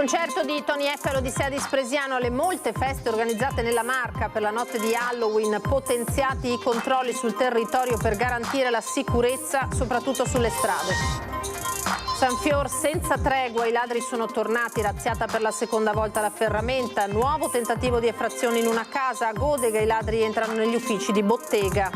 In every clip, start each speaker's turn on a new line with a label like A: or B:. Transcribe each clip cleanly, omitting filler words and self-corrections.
A: Concerto di Tony F all'Odissea di Spresiano, alle molte feste organizzate nella Marca per la notte di Halloween, potenziati i controlli sul territorio per garantire la sicurezza, soprattutto sulle strade. Sanfior senza tregua, i ladri sono tornati, razziata per la seconda volta la ferramenta, nuovo tentativo di effrazione in una casa, a Godega i ladri entrano negli uffici di bottega.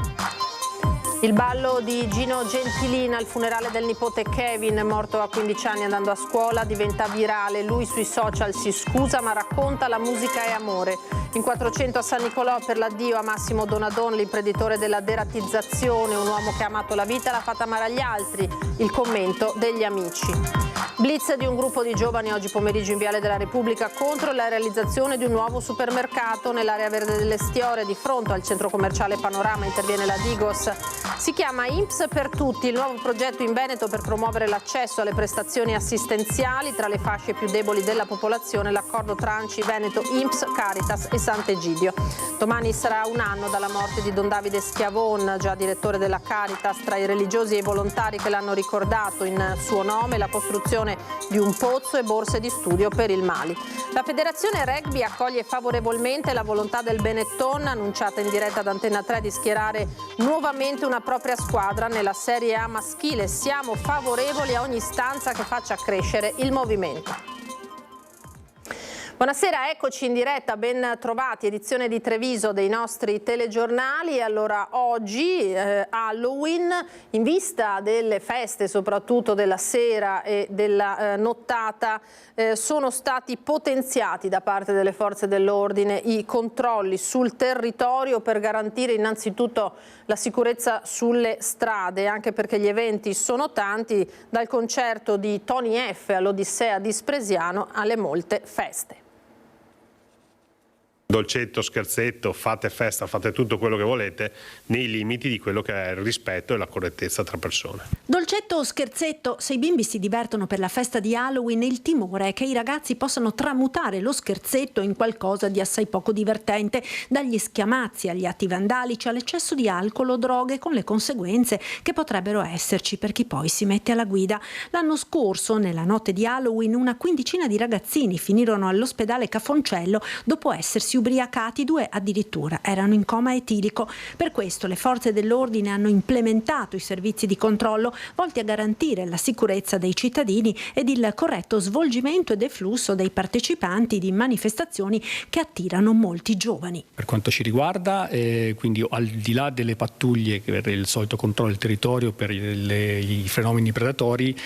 A: Il ballo di Gino Gentilina al funerale del nipote Kevin, morto a 15 anni andando a scuola, diventa virale. Lui sui social si scusa ma racconta la musica è amore. In 400 a San Nicolò per l'addio a Massimo Donadon, l'imprenditore della deratizzazione, un uomo che ha amato la vita e l'ha fatta amare agli altri. Il commento degli amici. Blitz di un gruppo di giovani oggi pomeriggio in Viale della Repubblica contro la realizzazione di un nuovo supermercato nell'area verde dell'Estiore di fronte al centro commerciale Panorama. Interviene la Digos. Si chiama INPS per tutti, il nuovo progetto in Veneto per promuovere l'accesso alle prestazioni assistenziali tra le fasce più deboli della popolazione, l'accordo tra ANCI, Veneto, INPS, Caritas e Sant'Egidio. Domani sarà un anno dalla morte di Don Davide Schiavon, già direttore della Caritas, tra i religiosi e i volontari che l'hanno ricordato in suo nome, la costruzione di un pozzo e borse di studio per il Mali. La Federazione Rugby accoglie favorevolmente la volontà del Benetton, annunciata in diretta ad Antenna 3, di schierare nuovamente una propria squadra nella Serie A maschile. Siamo favorevoli a ogni istanza che faccia crescere il movimento. Buonasera, eccoci in diretta, ben trovati, edizione di Treviso dei nostri telegiornali. Allora oggi Halloween, in vista delle feste, soprattutto della sera e della nottata, sono stati potenziati da parte delle forze dell'ordine i controlli sul territorio per garantire innanzitutto la sicurezza sulle strade, anche perché gli eventi sono tanti, dal concerto di Tony F all'Odissea di Spresiano alle molte feste.
B: Dolcetto, scherzetto, fate festa, fate tutto quello che volete nei limiti di quello che è il rispetto e la correttezza tra persone.
C: Dolcetto o scherzetto, se i bimbi si divertono per la festa di Halloween, il timore è che i ragazzi possano tramutare lo scherzetto in qualcosa di assai poco divertente, dagli schiamazzi agli atti vandalici all'eccesso di alcol o droghe, con le conseguenze che potrebbero esserci per chi poi si mette alla guida. L'anno scorso, nella notte di Halloween, una quindicina di ragazzini finirono all'ospedale Cafoncello dopo essersi ubriacati, 2 addirittura erano in coma etilico. Per questo le forze dell'ordine hanno implementato i servizi di controllo volti a garantire la sicurezza dei cittadini ed il corretto svolgimento e deflusso dei partecipanti di manifestazioni che attirano molti giovani.
D: Per quanto ci riguarda, quindi al di là delle pattuglie per il solito controllo del territorio per i fenomeni predatori,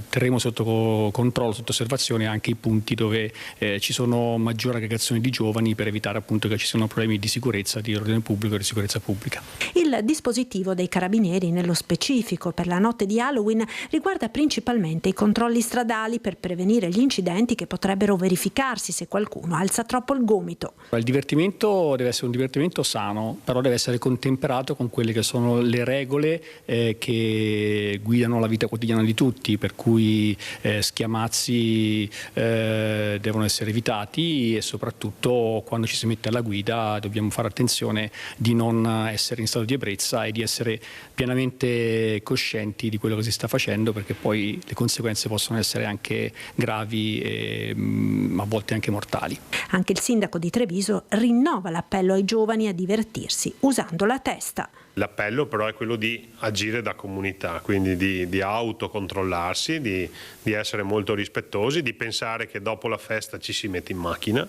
D: terremo sotto controllo, sotto osservazione anche i punti dove ci sono maggiore aggregazione di giovani per evitare appunto che ci siano problemi di sicurezza, di ordine pubblico e di sicurezza pubblica.
C: Il dispositivo dei carabinieri, nello specifico per la notte di Halloween, riguarda principalmente i controlli stradali per prevenire gli incidenti che potrebbero verificarsi se qualcuno alza troppo il gomito.
D: Il divertimento deve essere un divertimento sano, però deve essere contemperato con quelle che sono le regole che guidano la vita quotidiana di tutti, per cui schiamazzi devono essere evitati e soprattutto quando ci si mette alla guida dobbiamo fare attenzione di non essere in stato di ebbrezza e di essere pienamente coscienti di quello che si sta facendo, perché poi le conseguenze possono essere anche gravi e a volte anche mortali.
C: Anche il sindaco di Treviso rinnova l'appello ai giovani a divertirsi usando la testa.
B: L'appello però è quello di agire da comunità, quindi di autocontrollarsi, di essere molto rispettosi, di pensare che dopo la festa ci si mette in macchina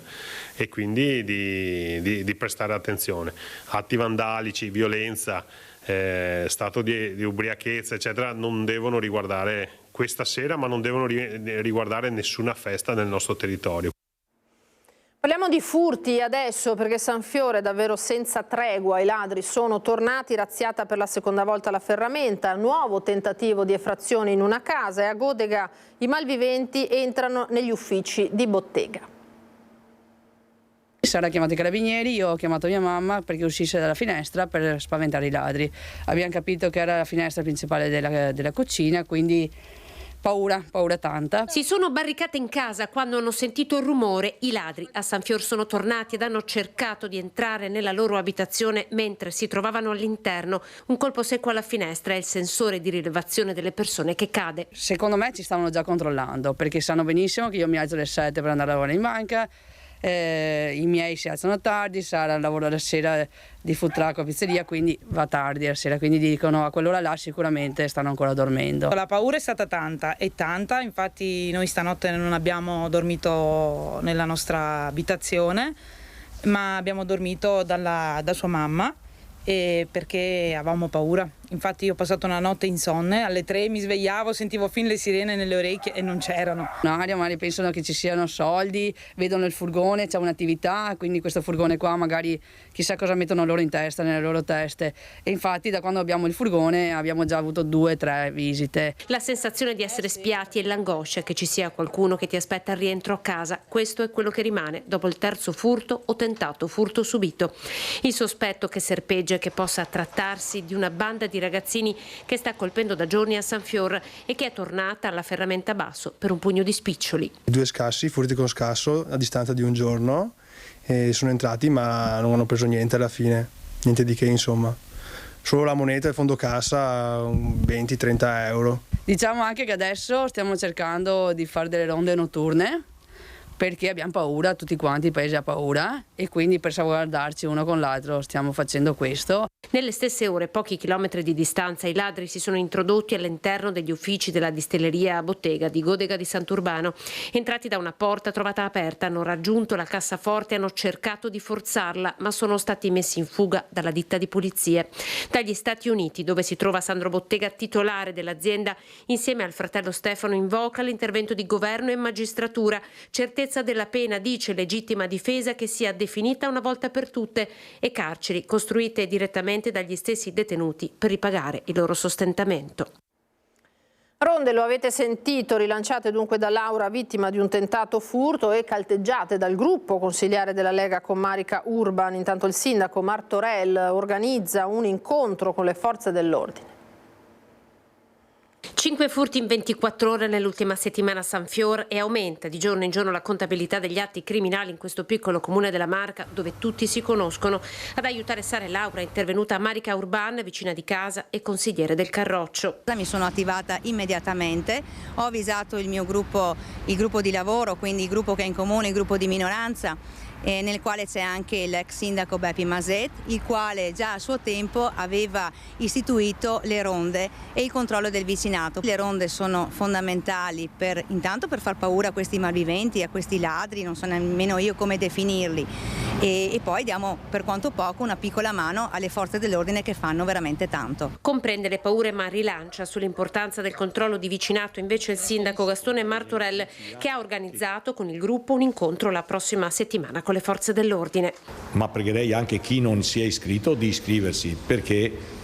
B: e quindi di prestare attenzione. Atti vandalici, violenza, stato di ubriachezza eccetera non devono riguardare questa sera, ma non devono riguardare nessuna festa nel nostro territorio.
A: Parliamo di furti adesso, perché Sanfiore è davvero senza tregua, i ladri sono tornati, razziata per la seconda volta la ferramenta, nuovo tentativo di effrazione in una casa e a Godega i malviventi entrano negli uffici di bottega.
E: Sara ha chiamato i carabinieri, io ho chiamato mia mamma perché uscisse dalla finestra per spaventare i ladri. Abbiamo capito che era la finestra principale della cucina, quindi Paura tanta.
F: Si sono barricate in casa quando hanno sentito il rumore. I ladri a San Fior sono tornati ed hanno cercato di entrare nella loro abitazione mentre si trovavano all'interno. Un colpo secco alla finestra è il sensore di rilevazione delle persone che cade.
E: Secondo me ci stavano già controllando, perché sanno benissimo che io mi alzo alle 7 per andare a lavorare in banca. I miei si alzano tardi, Sara lavora la sera di food truck o pizzeria, quindi va tardi la sera, quindi dicono a quell'ora là sicuramente stanno ancora dormendo.
G: La paura è stata tanta, infatti noi stanotte non abbiamo dormito nella nostra abitazione, ma abbiamo dormito da sua mamma, perché avevamo paura. Infatti io ho passato una notte insonne, alle 3 mi svegliavo, sentivo fin le sirene nelle orecchie e non c'erano.
E: No, magari pensano che ci siano soldi, vedono il furgone, c'è un'attività, quindi questo furgone qua magari chissà cosa mettono loro in testa, nelle loro teste. E infatti da quando abbiamo il furgone abbiamo già avuto 2 o 3 visite.
F: La sensazione di essere spiati e l'angoscia che ci sia qualcuno che ti aspetta al rientro a casa, questo è quello che rimane dopo il terzo furto o tentato furto subito. Il sospetto che serpeggia è che possa trattarsi di una banda di ragazzini che sta colpendo da giorni a San Fior e che è tornata alla Ferramenta Basso per un pugno di spiccioli.
H: 2 scassi, furti con scasso a distanza di un giorno, e sono entrati ma non hanno preso niente alla fine, niente di che insomma. Solo la moneta del fondo cassa, 20-30 euro.
E: Diciamo anche che adesso stiamo cercando di fare delle ronde notturne, perché abbiamo paura, tutti quanti, il paese ha paura, e quindi per salvaguardarci uno con l'altro stiamo facendo questo.
F: Nelle stesse ore, pochi chilometri di distanza, i ladri si sono introdotti all'interno degli uffici della distilleria Bottega di Godega di Sant'Urbano. Entrati da una porta trovata aperta, hanno raggiunto la cassaforte e hanno cercato di forzarla, ma sono stati messi in fuga dalla ditta di pulizie. Dagli Stati Uniti, dove si trova Sandro Bottega, titolare dell'azienda, insieme al fratello Stefano invoca l'intervento di governo e magistratura, certezza della pena, dice, legittima difesa che sia definita una volta per tutte, e carceri costruite direttamente dagli stessi detenuti per ripagare il loro sostentamento.
A: Ronde, lo avete sentito, rilanciate dunque da Laura, vittima di un tentato furto, e calteggiate dal gruppo consigliare della Lega Comarica Urban. Intanto il sindaco Martorell organizza un incontro con le forze dell'ordine.
F: 5 furti in 24 ore nell'ultima settimana a San Fior, e aumenta di giorno in giorno la contabilità degli atti criminali in questo piccolo comune della Marca, dove tutti si conoscono. Ad aiutare Sara e Laura è intervenuta Marica Urban, vicina di casa e consigliere del Carroccio.
I: Mi sono attivata immediatamente, ho avvisato il mio gruppo, il gruppo di lavoro, quindi il gruppo che è in comune, il gruppo di minoranza, nel quale c'è anche l'ex sindaco Beppi Maset, il quale già a suo tempo aveva istituito le ronde e il controllo del vicinato. Le ronde sono fondamentali intanto per far paura a questi malviventi, a questi ladri, non so nemmeno io come definirli, e poi diamo per quanto poco una piccola mano alle forze dell'ordine che fanno veramente tanto.
F: Comprende le paure ma rilancia sull'importanza del controllo di vicinato invece il sindaco Gastone Martorell, che ha organizzato con il gruppo un incontro la prossima settimana con le forze dell'ordine.
J: Ma pregherei anche chi non si è iscritto di iscriversi, perché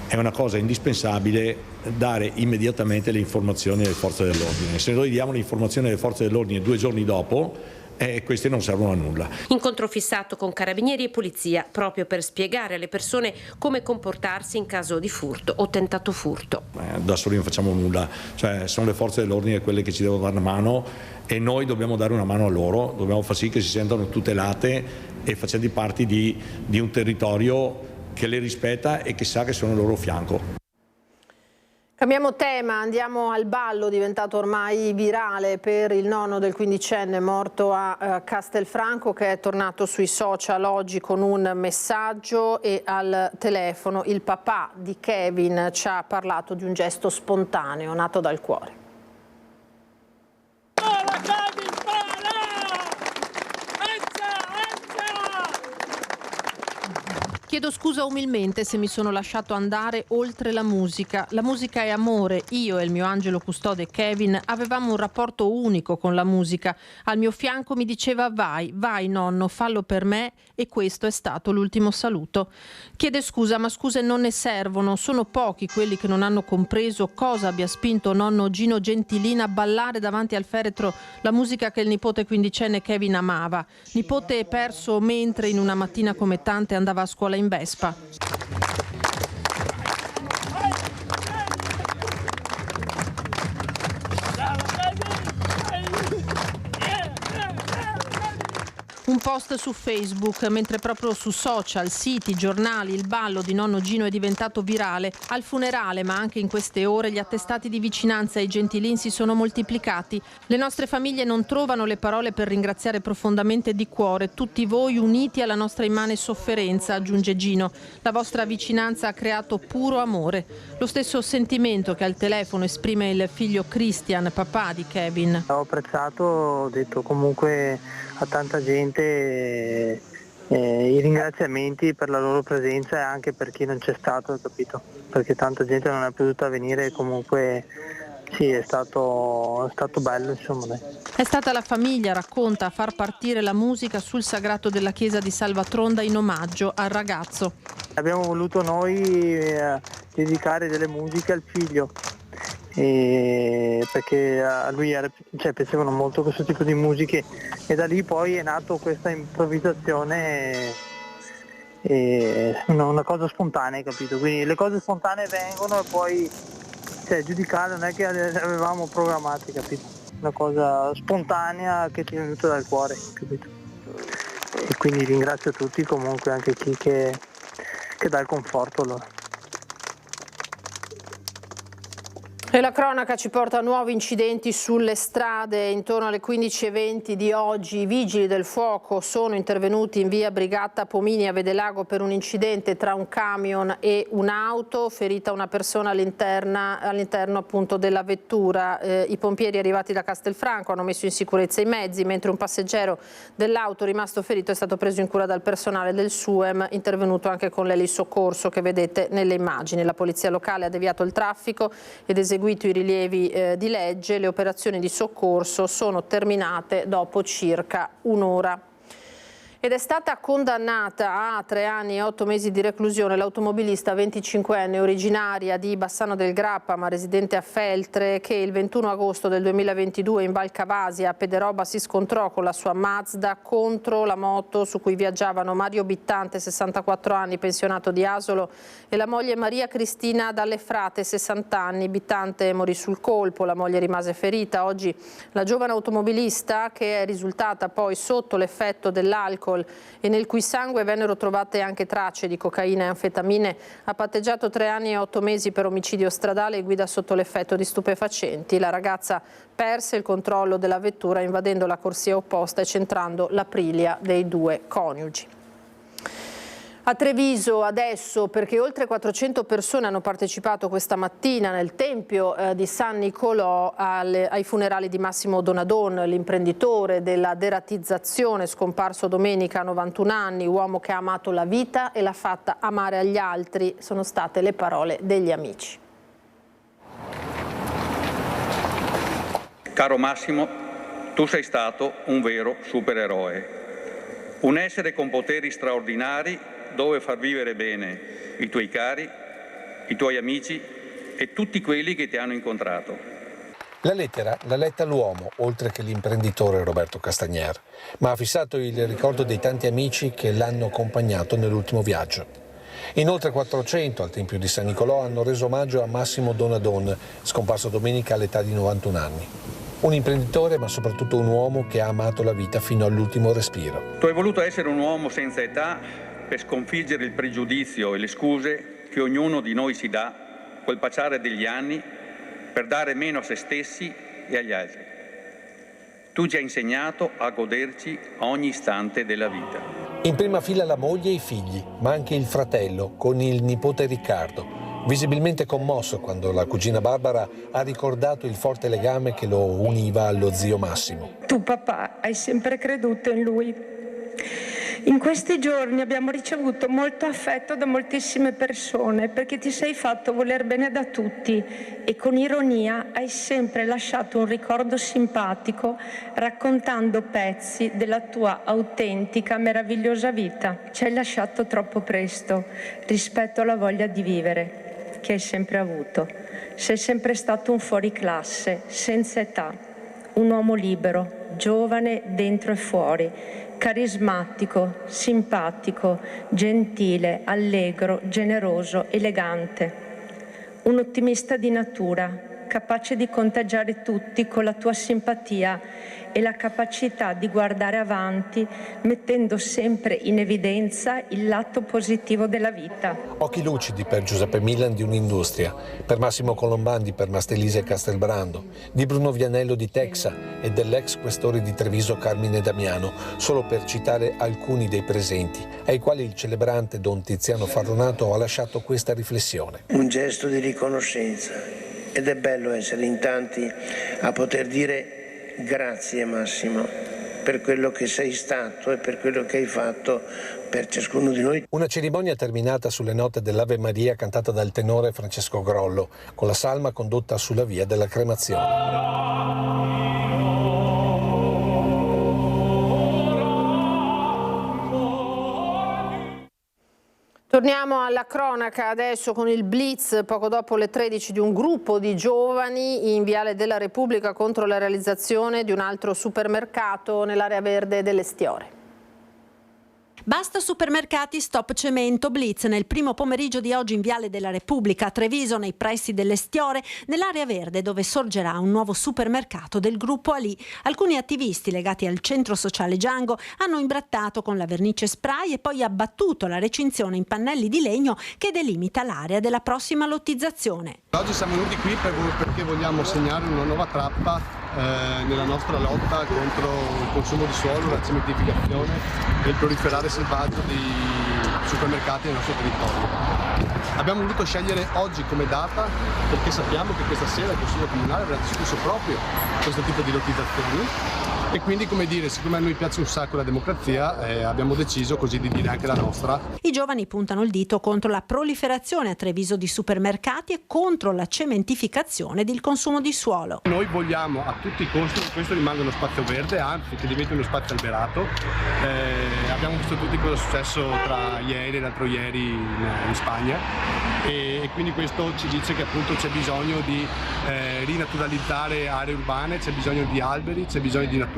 J: è una cosa indispensabile dare immediatamente le informazioni alle forze dell'ordine. Se noi diamo le informazioni alle forze dell'ordine 2 giorni dopo, queste non servono a nulla.
F: Incontro fissato con carabinieri e polizia proprio per spiegare alle persone come comportarsi in caso di furto o tentato furto.
J: Da soli non facciamo nulla, cioè sono le forze dell'ordine quelle che ci devono dare una mano, e noi dobbiamo dare una mano a loro, dobbiamo far sì che si sentano tutelate e facendo parte di un territorio che le rispetta e che sa che sono al loro fianco.
A: Cambiamo tema, andiamo al ballo, diventato ormai virale per il nonno del 15enne morto a Castelfranco, che è tornato sui social oggi con un messaggio, e al telefono il papà di Kevin ci ha parlato di un gesto spontaneo nato dal cuore.
K: Chiedo scusa umilmente se mi sono lasciato andare oltre la musica. La musica è amore. Io e il mio angelo custode Kevin avevamo un rapporto unico con la musica. Al mio fianco mi diceva vai, vai nonno, fallo per me, e questo è stato l'ultimo saluto. Chiede scusa, ma scuse non ne servono. Sono pochi quelli che non hanno compreso cosa abbia spinto nonno Gino Gentilina a ballare davanti al feretro la musica che il nipote 15enne Kevin amava. Nipote perso mentre in una mattina come tante andava a scuola in Vespa. Un post su Facebook, mentre proprio su social, siti, giornali, il ballo di nonno Gino è diventato virale. Al funerale, ma anche in queste ore, gli attestati di vicinanza ai gentilin si sono moltiplicati. Le nostre famiglie non trovano le parole per ringraziare profondamente di cuore tutti voi uniti alla nostra immane sofferenza, aggiunge Gino. La vostra vicinanza ha creato puro amore. Lo stesso sentimento che al telefono esprime il figlio Christian, papà di Kevin.
L: Ho apprezzato, ho detto comunque a tanta gente i ringraziamenti per la loro presenza e anche per chi non c'è stato, capito? Perché tanta gente non è potuta venire e comunque sì, è stato bello, insomma.
K: È stata la famiglia, racconta, a far partire la musica sul sagrato della chiesa di Salvatronda in omaggio al ragazzo.
L: Abbiamo voluto noi dedicare delle musiche al figlio. Perché a lui piacevano molto questo tipo di musiche e da lì poi è nato questa improvvisazione, una cosa spontanea, capito? Quindi le cose spontanee vengono e poi giudicare non è che le avevamo programmate, capito? Una cosa spontanea che ti è venuta dal cuore, capito? E quindi ringrazio tutti, comunque anche chi che dà il conforto allora.
A: E la cronaca ci porta a nuovi incidenti sulle strade. Intorno alle 15:20 di oggi i vigili del fuoco sono intervenuti in via Brigata Pomini a Vedelago per un incidente tra un camion e un'auto, ferita una persona all'interno appunto della vettura. I pompieri arrivati da Castelfranco hanno messo in sicurezza i mezzi, mentre un passeggero dell'auto rimasto ferito è stato preso in cura dal personale del SUEM, intervenuto anche con l'elisoccorso che vedete nelle immagini. La polizia locale ha deviato il traffico ed eseguito i rilievi di legge. Le operazioni di soccorso sono terminate dopo circa un'ora. Ed è stata condannata a 3 anni e 8 mesi di reclusione l'automobilista 25enne originaria di Bassano del Grappa ma residente a Feltre, che il 21 agosto del 2022 in Val Cavasia a Pederoba si scontrò con la sua Mazda contro la moto su cui viaggiavano Mario Bittante, 64 anni, pensionato di Asolo, e la moglie Maria Cristina Dallefrate, 60 anni. Bittante morì sul colpo, la moglie rimase ferita. Oggi la giovane automobilista, che è risultata poi sotto l'effetto dell'alcol e nel cui sangue vennero trovate anche tracce di cocaina e anfetamine, ha patteggiato 3 anni e 8 mesi per omicidio stradale e guida sotto l'effetto di stupefacenti. La ragazza perse il controllo della vettura invadendo la corsia opposta e centrando l'Aprilia dei 2 coniugi. A Treviso adesso, perché oltre 400 persone hanno partecipato questa mattina nel Tempio di San Nicolò ai funerali di Massimo Donadon, l'imprenditore della deratizzazione, scomparso domenica a 91 anni, uomo che ha amato la vita e l'ha fatta amare agli altri. Sono state le parole degli amici.
M: Caro Massimo, tu sei stato un vero supereroe, un essere con poteri straordinari dove far vivere bene i tuoi cari, i tuoi amici e tutti quelli che ti hanno incontrato.
N: La lettera l'ha letta l'uomo, oltre che l'imprenditore Roberto Castagner, ma ha fissato il ricordo dei tanti amici che l'hanno accompagnato nell'ultimo viaggio. In oltre 400 al Tempio di San Nicolò hanno reso omaggio a Massimo Donadon, scomparso domenica all'età di 91 anni. Un imprenditore, ma soprattutto un uomo che ha amato la vita fino all'ultimo respiro.
M: Tu hai voluto essere un uomo senza età per sconfiggere il pregiudizio e le scuse che ognuno di noi si dà col passare degli anni per dare meno a se stessi e agli altri. Tu ci hai insegnato a goderci ogni istante della vita.
N: In prima fila la moglie e i figli, ma anche il fratello con il nipote Riccardo, visibilmente commosso quando la cugina Barbara ha ricordato il forte legame che lo univa allo zio Massimo.
O: Tu papà hai sempre creduto in lui. In questi giorni abbiamo ricevuto molto affetto da moltissime persone perché ti sei fatto voler bene da tutti e con ironia hai sempre lasciato un ricordo simpatico raccontando pezzi della tua autentica, meravigliosa vita. Ci hai lasciato troppo presto rispetto alla voglia di vivere che hai sempre avuto. Sei sempre stato un fuoriclasse, senza età, un uomo libero, giovane dentro e fuori, carismatico, simpatico, gentile, allegro, generoso, elegante. Un ottimista di natura, capace di contagiare tutti con la tua simpatia e la capacità di guardare avanti, mettendo sempre in evidenza il lato positivo della vita.
N: Occhi lucidi per Giuseppe Milan di Un'Industria, per Massimo Colombandi, per Mastelise Castelbrando, di Bruno Vianello di Texa e dell'ex questore di Treviso Carmine Damiano, solo per citare alcuni dei presenti, ai quali il celebrante Don Tiziano Farronato ha lasciato questa riflessione.
P: Un gesto di riconoscenza, ed è bello essere in tanti a poter dire grazie Massimo per quello che sei stato e per quello che hai fatto per ciascuno di noi.
N: Una cerimonia terminata sulle note dell'Ave Maria cantata dal tenore Francesco Grollo, con la salma condotta sulla via della cremazione.
A: Torniamo alla cronaca adesso con il blitz poco dopo le 13 di un gruppo di giovani in Viale della Repubblica contro la realizzazione di un altro supermercato nell'area verde dell'Estiore.
C: Basta supermercati, stop cemento, blitz nel primo pomeriggio di oggi in Viale della Repubblica a Treviso, nei pressi dell'Estiore, nell'area verde dove sorgerà un nuovo supermercato del gruppo Ali. Alcuni attivisti legati al centro sociale Django hanno imbrattato con la vernice spray e poi abbattuto la recinzione in pannelli di legno che delimita l'area della prossima lottizzazione.
Q: Oggi siamo venuti qui perché vogliamo segnare una nuova tappa nella nostra lotta contro il consumo di suolo, la cementificazione e il proliferare selvaggio di supermercati nel nostro territorio. Abbiamo voluto scegliere oggi come data perché sappiamo che questa sera il Consiglio Comunale avrà discusso proprio questo tipo di lottizzazioni e quindi, come dire, siccome a noi piace un sacco la democrazia, abbiamo deciso così di dire anche la nostra.
C: I giovani puntano il dito contro la proliferazione a Treviso di supermercati e contro la cementificazione ed il consumo di suolo.
Q: Noi vogliamo a tutti i costi che questo rimanga uno spazio verde, anzi che diventi uno spazio alberato. Abbiamo visto tutti cosa è successo tra ieri e l'altro ieri in Spagna e quindi questo ci dice che appunto c'è bisogno di rinaturalizzare aree urbane, c'è bisogno di alberi, c'è bisogno di natura,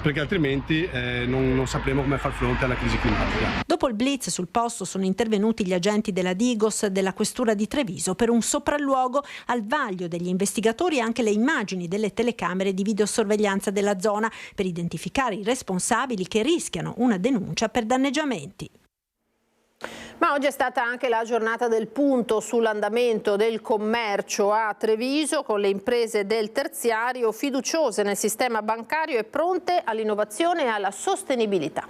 Q: perché altrimenti non sapremo come far fronte alla crisi climatica.
C: Dopo il blitz sul posto sono intervenuti gli agenti della Digos della Questura di Treviso per un sopralluogo. Al vaglio degli investigatori e anche le immagini delle telecamere di videosorveglianza della zona per identificare i responsabili che rischiano una denuncia per danneggiamenti.
A: Ma oggi è stata anche la giornata del punto sull'andamento del commercio a Treviso, con le imprese del terziario fiduciose nel sistema bancario e pronte all'innovazione e alla sostenibilità.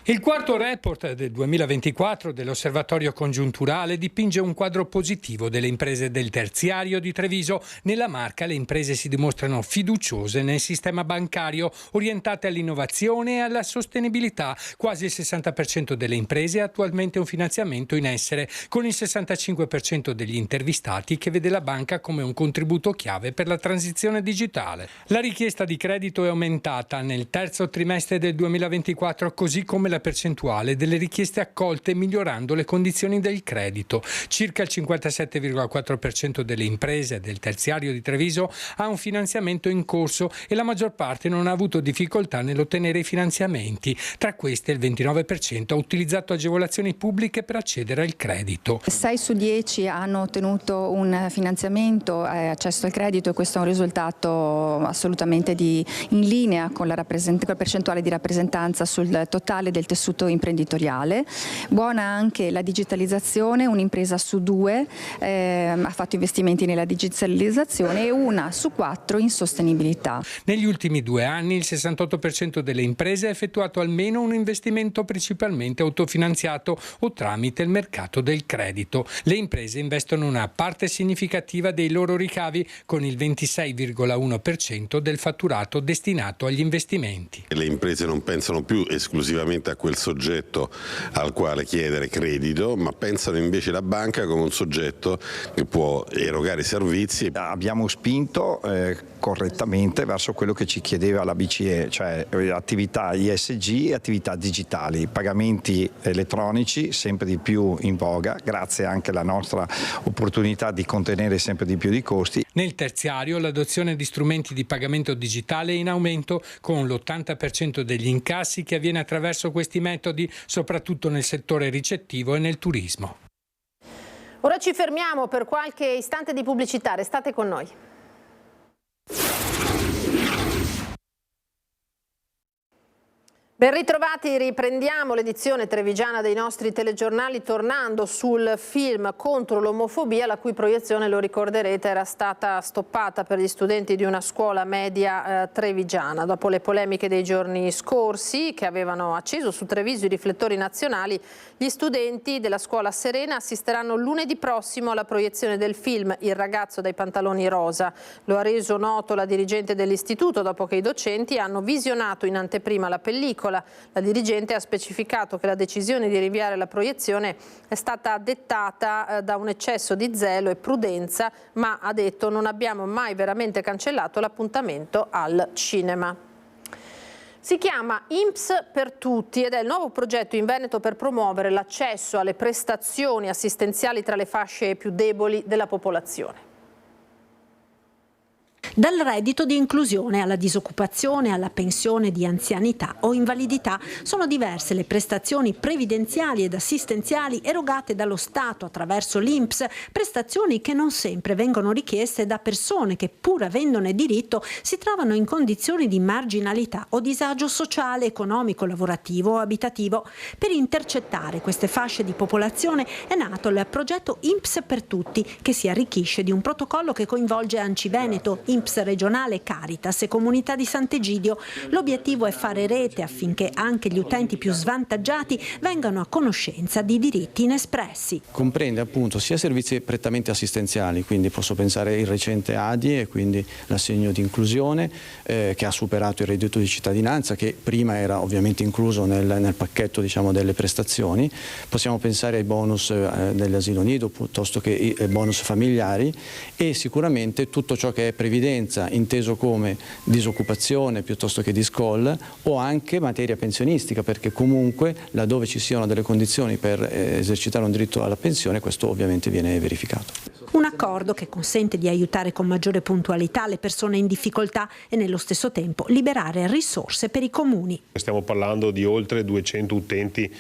R: Il quarto report del 2024 dell'Osservatorio Congiunturale dipinge un quadro positivo delle imprese del terziario di Treviso. Nella Marca le imprese si dimostrano fiduciose nel sistema bancario, orientate all'innovazione e alla sostenibilità. Quasi il 60% delle imprese ha attualmente un finanziamento in essere, con il 65% degli intervistati che vede la banca come un contributo chiave per la transizione digitale. La richiesta di credito è aumentata nel terzo trimestre del 2024, così come la percentuale delle richieste accolte, migliorando le condizioni del credito. Circa il 57,4% delle imprese del terziario di Treviso ha un finanziamento in corso e la maggior parte non ha avuto difficoltà nell'ottenere i finanziamenti. Tra queste il 29% ha utilizzato agevolazioni pubbliche per accedere al credito.
S: 6 su 10 hanno ottenuto un finanziamento e accesso al credito e questo è un risultato assolutamente in linea con la percentuale di rappresentanza sul totale del tessuto imprenditoriale. Buona anche la digitalizzazione, un'impresa su 2 ha fatto investimenti nella digitalizzazione e 1 su 4 in sostenibilità.
R: Negli ultimi 2 anni il 68% delle imprese ha effettuato almeno un investimento principalmente autofinanziato o tramite il mercato del credito. Le imprese investono una parte significativa dei loro ricavi, con il 26,1% del fatturato destinato agli investimenti.
T: Le imprese non pensano più esclusivamente a quel soggetto al quale chiedere credito, ma pensano invece alla banca come un soggetto che può erogare servizi.
U: Abbiamo spinto correttamente verso quello che ci chiedeva la BCE, cioè attività ISG e attività digitali, pagamenti elettronici sempre di più in voga, grazie anche alla nostra opportunità di contenere sempre di più i costi.
R: Nel terziario l'adozione di strumenti di pagamento digitale è in aumento, con l'80% degli incassi che avviene attraverso questi metodi, soprattutto nel settore ricettivo e nel turismo.
A: Ora ci fermiamo per qualche istante di pubblicità, restate con noi. Ben ritrovati, riprendiamo l'edizione trevigiana dei nostri telegiornali tornando sul film contro l'omofobia, la cui proiezione, lo ricorderete, era stata stoppata per gli studenti di una scuola media trevigiana. Dopo le polemiche dei giorni scorsi che avevano acceso su Treviso i riflettori nazionali, gli studenti della scuola Serena assisteranno lunedì prossimo alla proiezione del film Il ragazzo dai pantaloni rosa. Lo ha reso noto la dirigente dell'istituto dopo che i docenti hanno visionato in anteprima la pellicola. La dirigente ha specificato che la decisione di rinviare la proiezione è stata dettata da un eccesso di zelo e prudenza, ma ha detto non abbiamo mai veramente cancellato l'appuntamento al cinema. Si chiama INPS per tutti ed è il nuovo progetto in Veneto per promuovere l'accesso alle prestazioni assistenziali tra le fasce più deboli della popolazione.
C: Dal reddito di inclusione alla disoccupazione, alla pensione di anzianità o invalidità, sono diverse le prestazioni previdenziali ed assistenziali erogate dallo Stato attraverso l'INPS, prestazioni che non sempre vengono richieste da persone che, pur avendone diritto, si trovano in condizioni di marginalità o disagio sociale, economico, lavorativo o abitativo. Per intercettare queste fasce di popolazione è nato il progetto INPS per tutti, che si arricchisce di un protocollo che coinvolge ANCI Veneto, INPS regionale, Caritas e Comunità di Sant'Egidio. L'obiettivo è fare rete affinché anche gli utenti più svantaggiati vengano a conoscenza di diritti inespressi.
D: Comprende appunto sia servizi prettamente assistenziali, quindi posso pensare il recente ADI e quindi l'assegno di inclusione che ha superato il reddito di cittadinanza, che prima era ovviamente incluso nel pacchetto, diciamo, delle prestazioni. Possiamo pensare ai bonus dell'asilo nido piuttosto che i bonus familiari e sicuramente tutto ciò che è previdenza inteso come disoccupazione piuttosto che discall o anche materia pensionistica, perché comunque laddove ci siano delle condizioni per esercitare un diritto alla pensione, questo ovviamente viene verificato.
C: Un accordo che consente di aiutare con maggiore puntualità le persone in difficoltà e nello stesso tempo liberare risorse per i comuni.
B: Stiamo parlando di oltre 200 utenti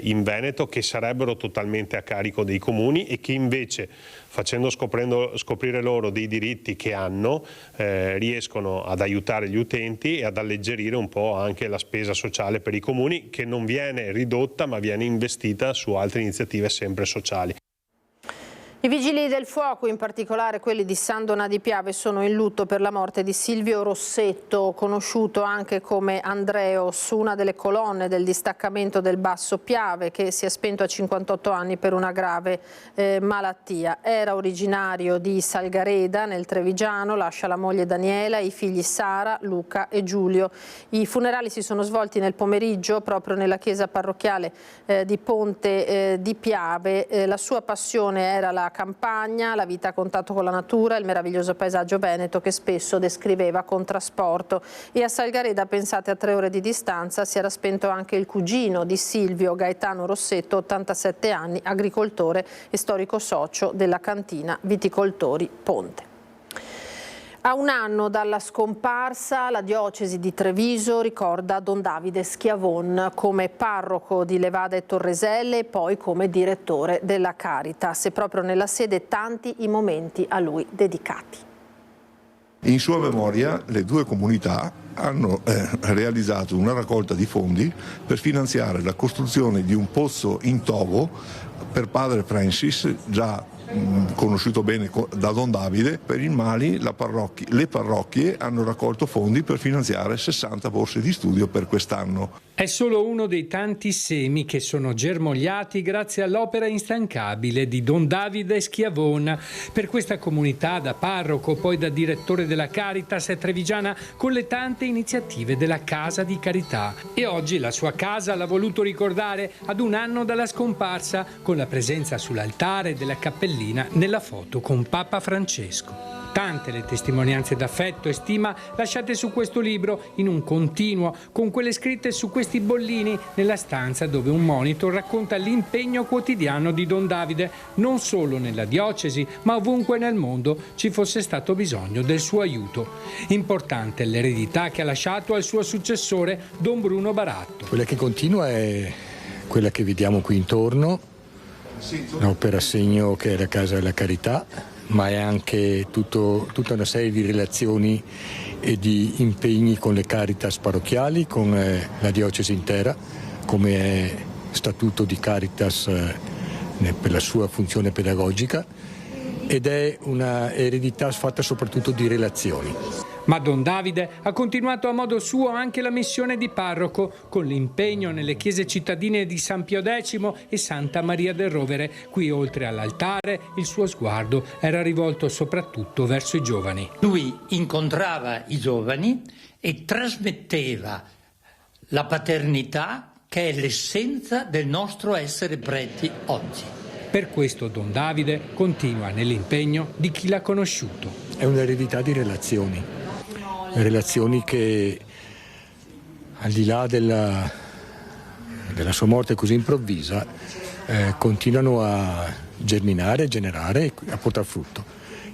B: in Veneto che sarebbero totalmente a carico dei comuni e che invece, facendo scoprire loro dei diritti che hanno, riescono ad aiutare gli utenti e ad alleggerire un po' anche la spesa sociale per i comuni, che non viene ridotta ma viene investita su altre iniziative sempre sociali.
A: I vigili del fuoco, in particolare quelli di San Donà di Piave, sono in lutto per la morte di Silvio Rossetto, conosciuto anche come Andreos, una delle colonne del distaccamento del Basso Piave, che si è spento a 58 anni per una grave malattia. Era originario di Salgareda, nel Trevigiano, lascia la moglie Daniela, i figli Sara, Luca e Giulio. I funerali si sono svolti nel pomeriggio proprio nella chiesa parrocchiale di Ponte di Piave. La sua passione era la campagna, la vita a contatto con la natura, il meraviglioso paesaggio veneto che spesso descriveva con trasporto. E a Salgareda, pensate, a 3 ore di distanza, si era spento anche il cugino di Silvio, Gaetano Rossetto, 87 anni, agricoltore e storico socio della cantina Viticoltori Ponte. A un anno dalla scomparsa, la diocesi di Treviso ricorda Don Davide Schiavon come parroco di Levada e Torreselle e poi come direttore della Caritas. E proprio nella sede tanti i momenti a lui dedicati.
V: In sua memoria le due comunità hanno realizzato una raccolta di fondi per finanziare la costruzione di un pozzo in Togo per padre Francis, già conosciuto bene da Don Davide. Per il Mali le parrocchie hanno raccolto fondi per finanziare 60 borse di studio per quest'anno.
R: È solo uno dei tanti semi che sono germogliati grazie all'opera instancabile di Don Davide Schiavon. Per questa comunità, da parroco, poi da direttore della Caritas trevigiana, con le tante iniziative della Casa di Carità. E oggi la sua casa l'ha voluto ricordare ad un anno dalla scomparsa, con la presenza sull'altare della cappellina nella foto con Papa Francesco. Tante le testimonianze d'affetto e stima lasciate su questo libro, in un continuo, con quelle scritte su questi bollini, nella stanza dove un monitor racconta l'impegno quotidiano di Don Davide, non solo nella diocesi, ma ovunque nel mondo ci fosse stato bisogno del suo aiuto. Importante l'eredità che ha lasciato al suo successore, Don Bruno Baratto.
W: Quella che continua è quella che vediamo qui intorno,
G: Opera Segno, che è la Casa della Carità, ma è anche tutta una serie di relazioni e di impegni con le Caritas parrocchiali, con la diocesi intera, come è statuto di Caritas per la sua funzione pedagogica, ed è una eredità fatta soprattutto di relazioni.
R: Ma Don Davide ha continuato a modo suo anche la missione di parroco, con l'impegno nelle chiese cittadine di San Pio X e Santa Maria del Rovere. Qui, oltre all'altare, il suo sguardo era rivolto soprattutto verso i giovani.
H: Lui incontrava i giovani e trasmetteva la paternità, che è l'essenza del nostro essere preti oggi.
R: Per questo Don Davide continua nell'impegno di chi l'ha conosciuto.
G: È un'eredità di relazioni che, al di là della sua morte così improvvisa, continuano a germinare, a generare e a portare frutto.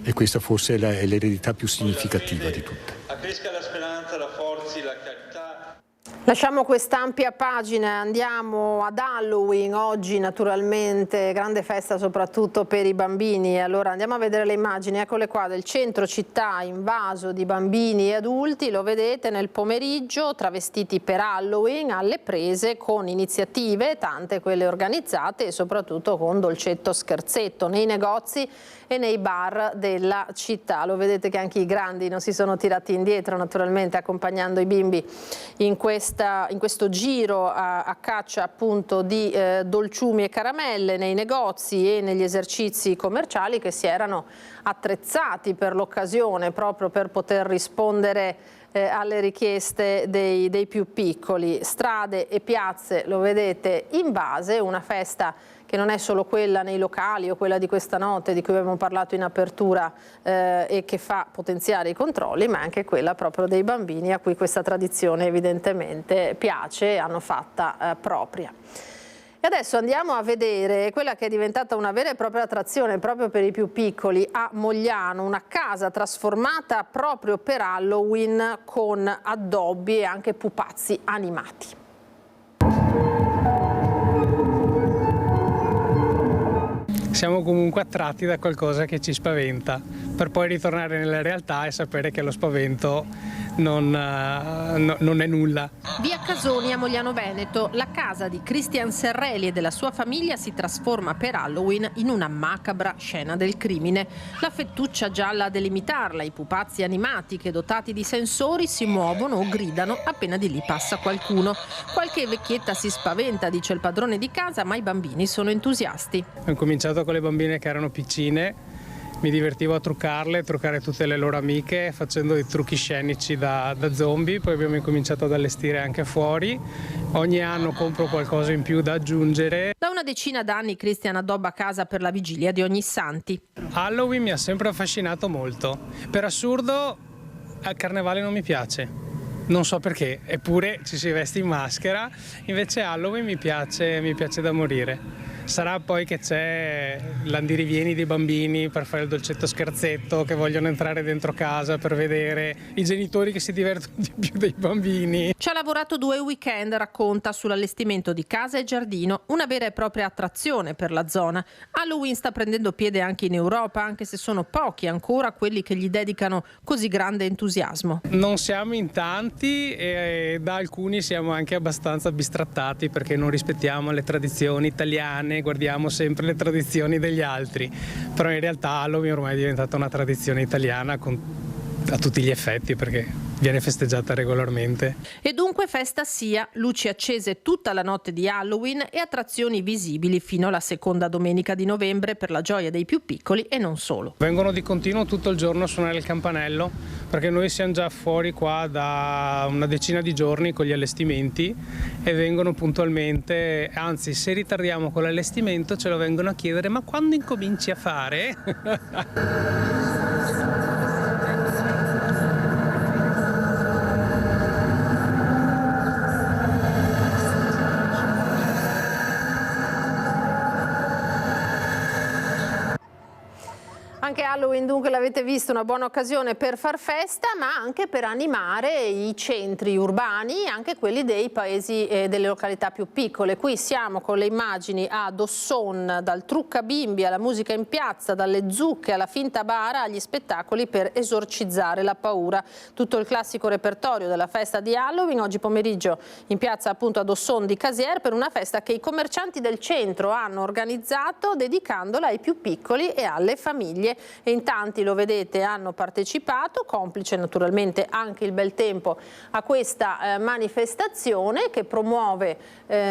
G: E questa forse è l'eredità più significativa di tutte.
W: Accresca la speranza, la forza, la carità.
A: Lasciamo quest'ampia pagina e andiamo ad Halloween. Oggi naturalmente grande festa soprattutto per i bambini. Allora andiamo a vedere le immagini, eccole qua, del centro città invaso di bambini e adulti. Lo vedete nel pomeriggio, travestiti per Halloween, alle prese con iniziative, tante quelle organizzate, e soprattutto con dolcetto scherzetto nei negozi e nei bar della città. Lo vedete che anche i grandi non si sono tirati indietro, naturalmente accompagnando i bimbi in questo giro a caccia appunto di dolciumi e caramelle nei negozi e negli esercizi commerciali che si erano attrezzati per l'occasione, proprio per poter rispondere alle richieste dei più piccoli. Strade e piazze, lo vedete, invase, una festa che non è solo quella nei locali o quella di questa notte di cui abbiamo parlato in apertura e che fa potenziare i controlli, ma anche quella proprio dei bambini a cui questa tradizione evidentemente piace e hanno fatta propria. E adesso andiamo a vedere quella che è diventata una vera e propria attrazione proprio per i più piccoli a Mogliano, una casa trasformata proprio per Halloween con addobbi e anche pupazzi animati.
X: Siamo comunque attratti da qualcosa che ci spaventa, per poi ritornare nella realtà e sapere che lo spavento non è nulla.
K: Via Casoni a Mogliano Veneto, la casa di Christian Serreli e della sua famiglia si trasforma per Halloween in una macabra scena del crimine. La fettuccia gialla a delimitarla, i pupazzi animati che dotati di sensori si muovono o gridano appena di lì passa qualcuno. Qualche vecchietta si spaventa, dice il padrone di casa, ma i bambini sono entusiasti.
X: Ho cominciato con le bambine che erano piccine. Mi divertivo a truccare tutte le loro amiche facendo dei trucchi scenici da zombie, poi abbiamo incominciato ad allestire anche fuori. Ogni anno compro qualcosa in più da aggiungere.
K: Da una decina d'anni Christian addobba casa per la vigilia di Ognissanti.
X: Halloween mi ha sempre affascinato molto. Per assurdo al carnevale non mi piace. Non so perché, eppure ci si veste in maschera, invece Halloween mi piace da morire. Sarà poi che c'è l'andirivieni dei bambini per fare il dolcetto scherzetto, che vogliono entrare dentro casa per vedere i genitori che si divertono di più dei bambini.
K: Ci ha lavorato 2 weekend, racconta, sull'allestimento di casa e giardino, una vera e propria attrazione per la zona. Halloween sta prendendo piede anche in Europa, anche se sono pochi ancora quelli che gli dedicano così grande entusiasmo.
X: Non siamo in tanti e da alcuni siamo anche abbastanza bistrattati perché non rispettiamo le tradizioni italiane, guardiamo sempre le tradizioni degli altri, però in realtà Halloween ormai è diventata una tradizione italiana a tutti gli effetti perché viene festeggiata regolarmente.
K: E dunque festa sia, luci accese tutta la notte di Halloween e attrazioni visibili fino alla seconda domenica di novembre per la gioia dei più piccoli e non solo.
X: Vengono di continuo tutto il giorno a suonare il campanello perché noi siamo già fuori qua da una decina di giorni con gli allestimenti e vengono puntualmente, anzi se ritardiamo con l'allestimento ce lo vengono a chiedere: ma quando incominci a fare?
A: Anche Halloween dunque l'avete visto, una buona occasione per far festa, ma anche per animare i centri urbani, anche quelli dei paesi e delle località più piccole. Qui siamo con le immagini ad Osson, dal trucca bimbi alla musica in piazza, dalle zucche alla finta bara agli spettacoli per esorcizzare la paura. Tutto il classico repertorio della festa di Halloween, oggi pomeriggio in piazza appunto ad Osson di Casier, per una festa che i commercianti del centro hanno organizzato dedicandola ai più piccoli e alle famiglie. E in tanti, lo vedete, hanno partecipato, complice naturalmente anche il bel tempo, a questa manifestazione che promuove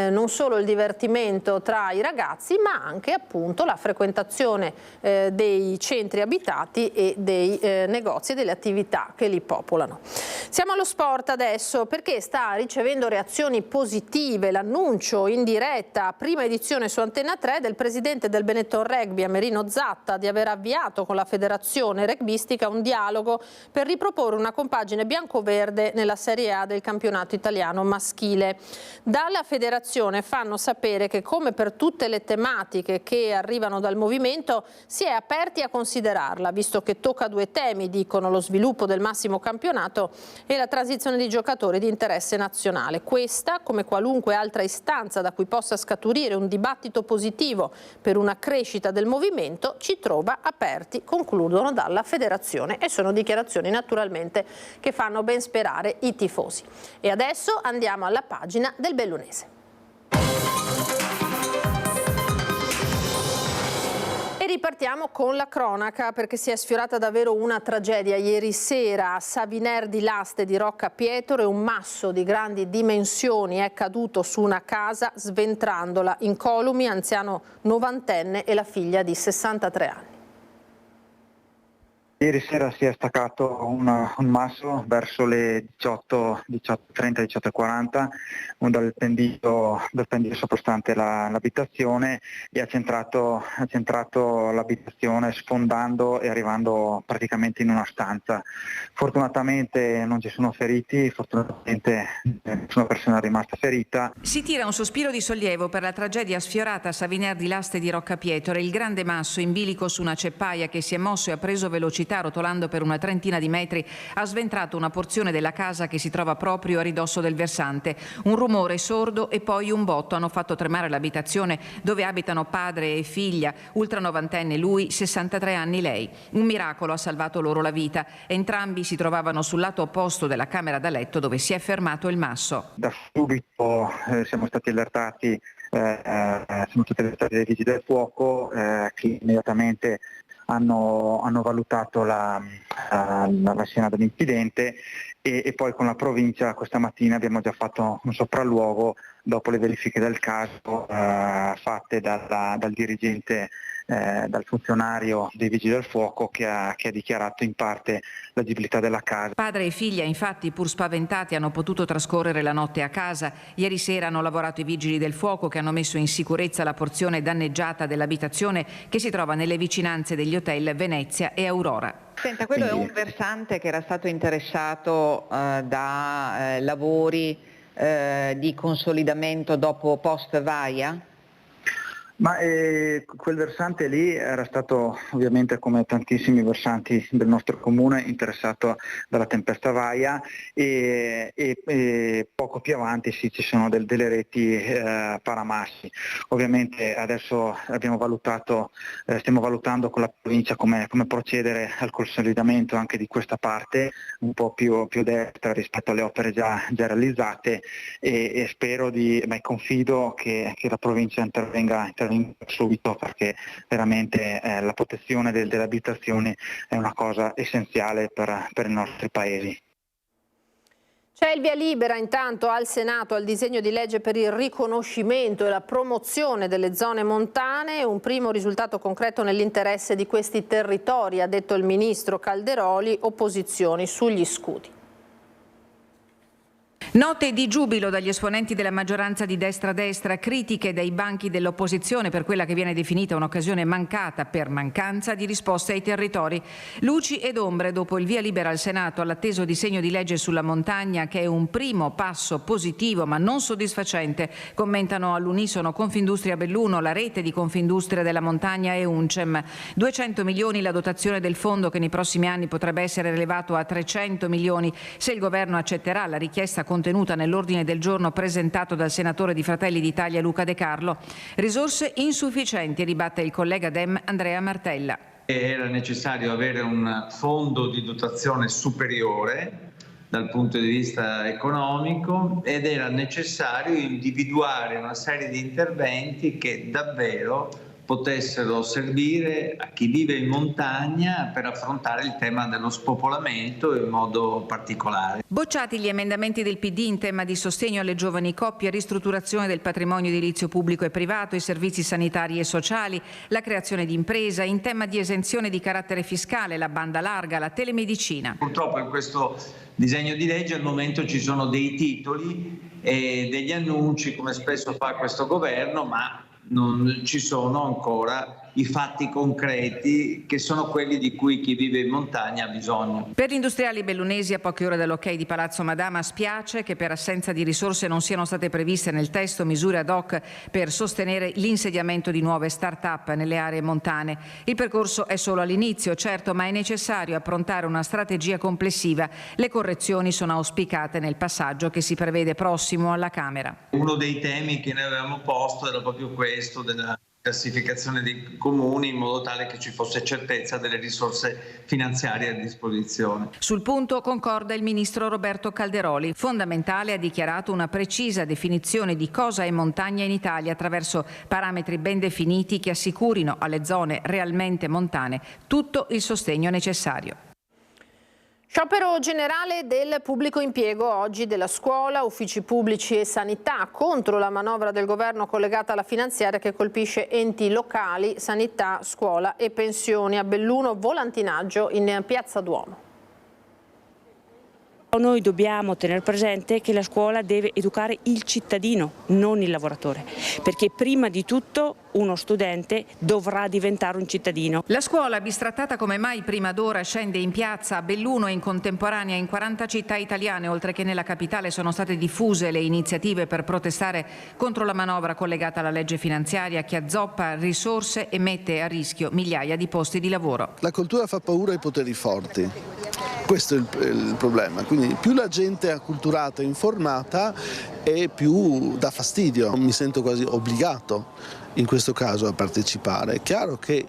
A: non solo il divertimento tra i ragazzi, ma anche appunto la frequentazione dei centri abitati e dei negozi e delle attività che li popolano. Siamo allo sport adesso, perché sta ricevendo reazioni positive l'annuncio in diretta, prima edizione su Antenna 3, del presidente del Benetton Rugby, Amerino Zatta, di aver avviato con la federazione rugbistica un dialogo per riproporre una compagine bianco-verde nella Serie A del campionato italiano maschile. Dalla federazione fanno sapere che, come per tutte le tematiche che arrivano dal movimento, si è aperti a considerarla, visto che tocca due temi, dicono: lo sviluppo del massimo campionato e la transizione di giocatori di interesse nazionale. Questa, come qualunque altra istanza da cui possa scaturire un dibattito positivo per una crescita del movimento, ci trova aperti, concludono dalla federazione, e sono dichiarazioni naturalmente che fanno ben sperare i tifosi. E adesso andiamo alla pagina del Bellunese. E ripartiamo con la cronaca, perché si è sfiorata davvero una tragedia ieri sera a Saviner di Laste di Rocca Pietro, e un masso di grandi dimensioni è caduto su una casa sventrandola. Incolumi, anziano novantenne e la figlia di 63 anni.
E: Ieri sera si è staccato un masso verso le 18:30, 18:40 dal pendio soprastante l'abitazione, e ha centrato l'abitazione sfondando e arrivando praticamente in una stanza. Fortunatamente non ci sono feriti, fortunatamente nessuna persona è rimasta ferita.
F: Si tira un sospiro di sollievo per la tragedia sfiorata a Saviner di Laste di Rocca Pietro. Il grande masso in bilico su una ceppaia che si è mosso e ha preso velocità rotolando per una trentina di metri ha sventrato una porzione della casa che si trova proprio a ridosso del versante. Un rumore sordo e poi un botto hanno fatto tremare l'abitazione dove abitano padre e figlia, ultranovantenne lui, 63 anni lei. Un miracolo ha salvato loro la vita. Entrambi si trovavano sul lato opposto della camera da letto dove si è fermato il masso.
E: Da subito siamo stati allertati dai vigili del fuoco, che immediatamente hanno valutato la scena dell'incidente, e poi con la provincia questa mattina abbiamo già fatto un sopralluogo dopo le verifiche del caso fatte dal dirigente, dal funzionario dei Vigili del Fuoco, che ha dichiarato in parte l'agibilità della casa.
F: Padre e figlia, infatti, pur spaventati, hanno potuto trascorrere la notte a casa. Ieri sera hanno lavorato i Vigili del Fuoco, che hanno messo in sicurezza la porzione danneggiata dell'abitazione che si trova nelle vicinanze degli hotel Venezia e Aurora.
I: Senta, quello è un versante che era stato interessato da lavori di consolidamento dopo post vaia?
E: Ma quel versante lì era stato, ovviamente come tantissimi versanti del nostro comune, interessato dalla tempesta Vaia, e poco più avanti ci sono delle reti paramassi. Ovviamente adesso stiamo valutando con la provincia come procedere al consolidamento anche di questa parte, un po' più destra rispetto alle opere già realizzate, e spero confido che la provincia intervenga subito, perché veramente la protezione delle abitazioni è una cosa essenziale per i nostri paesi.
A: C'è il via libera intanto al Senato al disegno di legge per il riconoscimento e la promozione delle zone montane, un primo risultato concreto nell'interesse di questi territori, ha detto il ministro Calderoli. Opposizioni sugli scudi.
F: Note di giubilo dagli esponenti della maggioranza di destra-destra, critiche dai banchi dell'opposizione per quella che viene definita un'occasione mancata per mancanza di risposte ai territori. Luci ed ombre dopo il via libera al Senato all'atteso disegno di legge sulla montagna, che è un primo passo positivo ma non soddisfacente, commentano all'unisono Confindustria Belluno, la rete di Confindustria della Montagna e Uncem. 200 milioni la dotazione del fondo, che nei prossimi anni potrebbe essere elevato a 300 milioni se il governo accetterà la richiesta contenuta nell'ordine del giorno presentato dal senatore di Fratelli d'Italia Luca De Carlo. Risorse insufficienti, ribatte il collega Dem Andrea Martella.
J: Era necessario avere un fondo di dotazione superiore dal punto di vista economico ed era necessario individuare una serie di interventi che davvero potessero servire a chi vive in montagna per affrontare il tema dello spopolamento in modo particolare.
F: Bocciati gli emendamenti del PD in tema di sostegno alle giovani coppie, ristrutturazione del patrimonio edilizio pubblico e privato, i servizi sanitari e sociali, la creazione di impresa, in tema di esenzione di carattere fiscale, la banda larga, la telemedicina.
J: Purtroppo in questo disegno di legge al momento ci sono dei titoli e degli annunci, come spesso fa questo governo, ma non ci sono ancora i fatti concreti che sono quelli di cui chi vive in montagna ha bisogno.
F: Per gli industriali bellunesi, a poche ore dall'ok di Palazzo Madama, spiace che per assenza di risorse non siano state previste nel testo misure ad hoc per sostenere l'insediamento di nuove start-up nelle aree montane. Il percorso è solo all'inizio, certo, ma è necessario approntare una strategia complessiva. Le correzioni sono auspicate nel passaggio che si prevede prossimo alla Camera.
J: Uno dei temi che noi avevamo posto era proprio questo della classificazione dei comuni, in modo tale che ci fosse certezza delle risorse finanziarie a disposizione.
F: Sul punto concorda il ministro Roberto Calderoli. Fondamentale, ha dichiarato, una precisa definizione di cosa è montagna in Italia attraverso parametri ben definiti che assicurino alle zone realmente montane tutto il sostegno necessario.
A: Sciopero generale del pubblico impiego oggi della scuola, uffici pubblici e sanità contro la manovra del governo collegata alla finanziaria che colpisce enti locali, sanità, scuola e pensioni. A Belluno volantinaggio in Piazza Duomo.
L: Noi dobbiamo tenere presente che la scuola deve educare il cittadino, non il lavoratore, perché prima di tutto uno studente dovrà diventare un cittadino.
F: La scuola, bistrattata come mai prima d'ora, scende in piazza a Belluno e in contemporanea in 40 città italiane, oltre che nella capitale sono state diffuse le iniziative per protestare contro la manovra collegata alla legge finanziaria che azzoppa risorse e mette a rischio migliaia di posti di lavoro.
M: La cultura fa paura ai poteri forti. Questo è il problema, quindi più la gente è acculturata e informata e più dà fastidio. Mi sento quasi obbligato in questo caso a partecipare. È chiaro che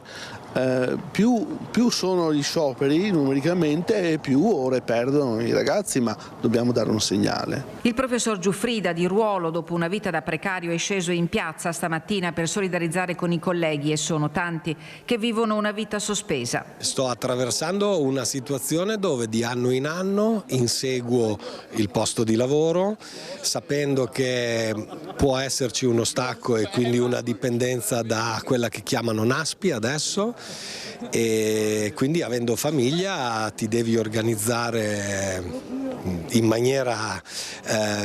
M: più sono gli scioperi numericamente, più ore perdono i ragazzi, ma dobbiamo dare un segnale.
F: Il professor Giuffrida, di ruolo dopo una vita da precario, è sceso in piazza stamattina per solidarizzare con i colleghi, e sono tanti che vivono una vita sospesa.
O: Sto attraversando una situazione dove di anno in anno inseguo il posto di lavoro, sapendo che può esserci uno stacco e quindi una dipendenza da quella che chiamano NASPI adesso, e quindi avendo famiglia ti devi organizzare in maniera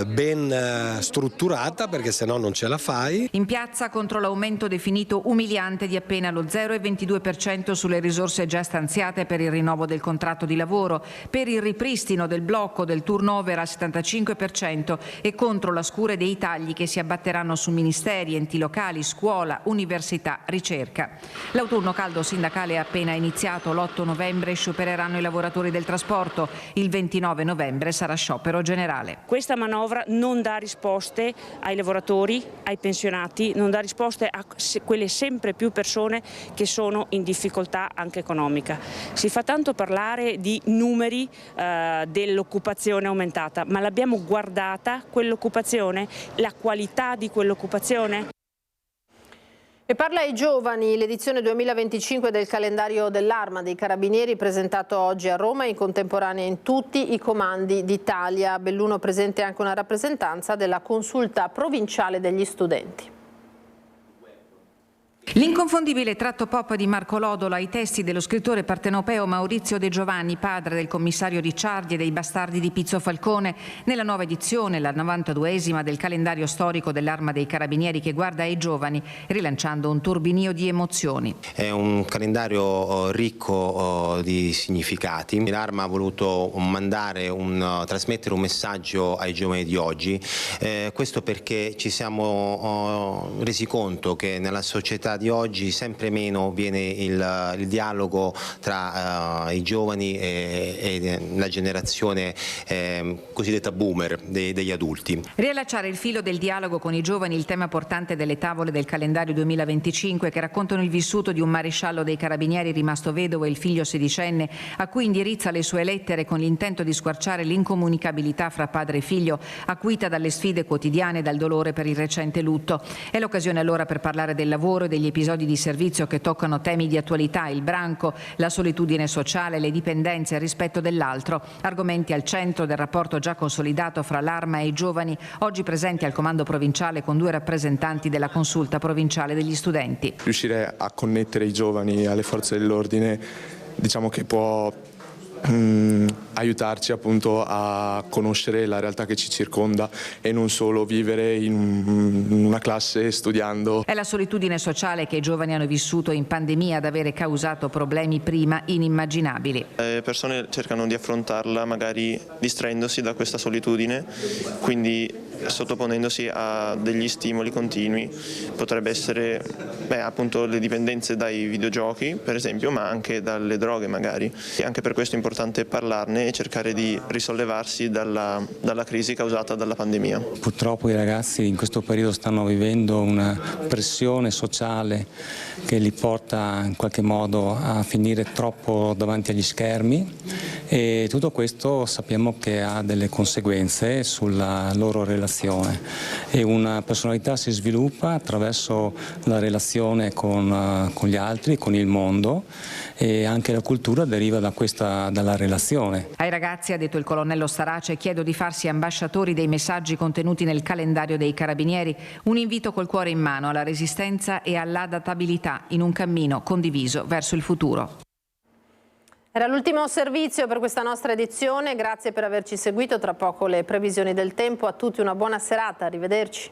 O: ben strutturata, perché se no non ce la fai.
F: In piazza contro l'aumento definito umiliante di appena lo 0,22% sulle risorse già stanziate per il rinnovo del contratto di lavoro, per il ripristino del blocco del turnover al 75% e contro la scure dei tagli che si abbatteranno su ministeri, enti locali, scuola, università, ricerca. L'autunno caldo sindacale è appena iniziato. L'8 novembre sciopereranno i lavoratori del trasporto. Il 29 novembre sarà sciopero generale.
L: Questa manovra non dà risposte ai lavoratori, ai pensionati, non dà risposte a quelle sempre più persone che sono in difficoltà anche economica. Si fa tanto parlare di numeri dell'occupazione aumentata, ma l'abbiamo guardata quell'occupazione, la qualità di quell'occupazione?
A: E parla ai giovani, l'edizione 2025 del calendario dell'Arma dei Carabinieri, presentato oggi a Roma e in contemporanea in tutti i comandi d'Italia. A Belluno presente anche una rappresentanza della Consulta Provinciale degli Studenti.
F: L'inconfondibile tratto pop di Marco Lodolo ai testi dello scrittore partenopeo Maurizio De Giovanni, padre del commissario Ricciardi e dei bastardi di Pizzo Falcone, nella nuova edizione, la 92esima del calendario storico dell'Arma dei Carabinieri, che guarda ai giovani, rilanciando un turbinio di emozioni.
N: È un calendario ricco di significati. L'Arma ha voluto trasmettere un messaggio ai giovani di oggi, questo perché ci siamo resi conto che nella società di oggi sempre meno viene il dialogo tra i giovani e la generazione cosiddetta boomer degli adulti.
F: Riallacciare il filo del dialogo con i giovani, il tema portante delle tavole del calendario 2025, che raccontano il vissuto di un maresciallo dei carabinieri rimasto vedovo e il figlio sedicenne a cui indirizza le sue lettere con l'intento di squarciare l'incomunicabilità fra padre e figlio, acuita dalle sfide quotidiane e dal dolore per il recente lutto. È l'occasione allora per parlare del lavoro e degli episodi di servizio che toccano temi di attualità, il branco, la solitudine sociale, le dipendenze e il rispetto dell'altro, argomenti al centro del rapporto già consolidato fra l'Arma e i giovani, oggi presenti al comando provinciale con 2 rappresentanti della consulta provinciale degli studenti.
P: Riuscire a connettere i giovani alle forze dell'ordine, diciamo che può aiutarci appunto a conoscere la realtà che ci circonda e non solo vivere in una classe studiando.
F: È la solitudine sociale che i giovani hanno vissuto in pandemia ad avere causato problemi prima inimmaginabili.
Q: Le persone cercano di affrontarla magari distraendosi da questa solitudine, quindi sottoponendosi a degli stimoli continui. Potrebbe essere appunto le dipendenze dai videogiochi per esempio, ma anche dalle droghe magari. E anche per questo è importante parlarne e cercare di risollevarsi dalla crisi causata dalla pandemia.
S: Purtroppo i ragazzi in questo periodo stanno vivendo una pressione sociale che li porta in qualche modo a finire troppo davanti agli schermi, e tutto questo sappiamo che ha delle conseguenze sulla loro relazione, e una personalità si sviluppa attraverso la relazione con gli altri, con il mondo, e anche la cultura deriva dalla relazione.
F: Ai ragazzi, ha detto il colonnello Starace, chiedo di farsi ambasciatori dei messaggi contenuti nel calendario dei Carabinieri, un invito col cuore in mano alla resistenza e all'adattabilità in un cammino condiviso verso il futuro.
A: Era l'ultimo servizio per questa nostra edizione, grazie per averci seguito, tra poco le previsioni del tempo, a tutti una buona serata, arrivederci.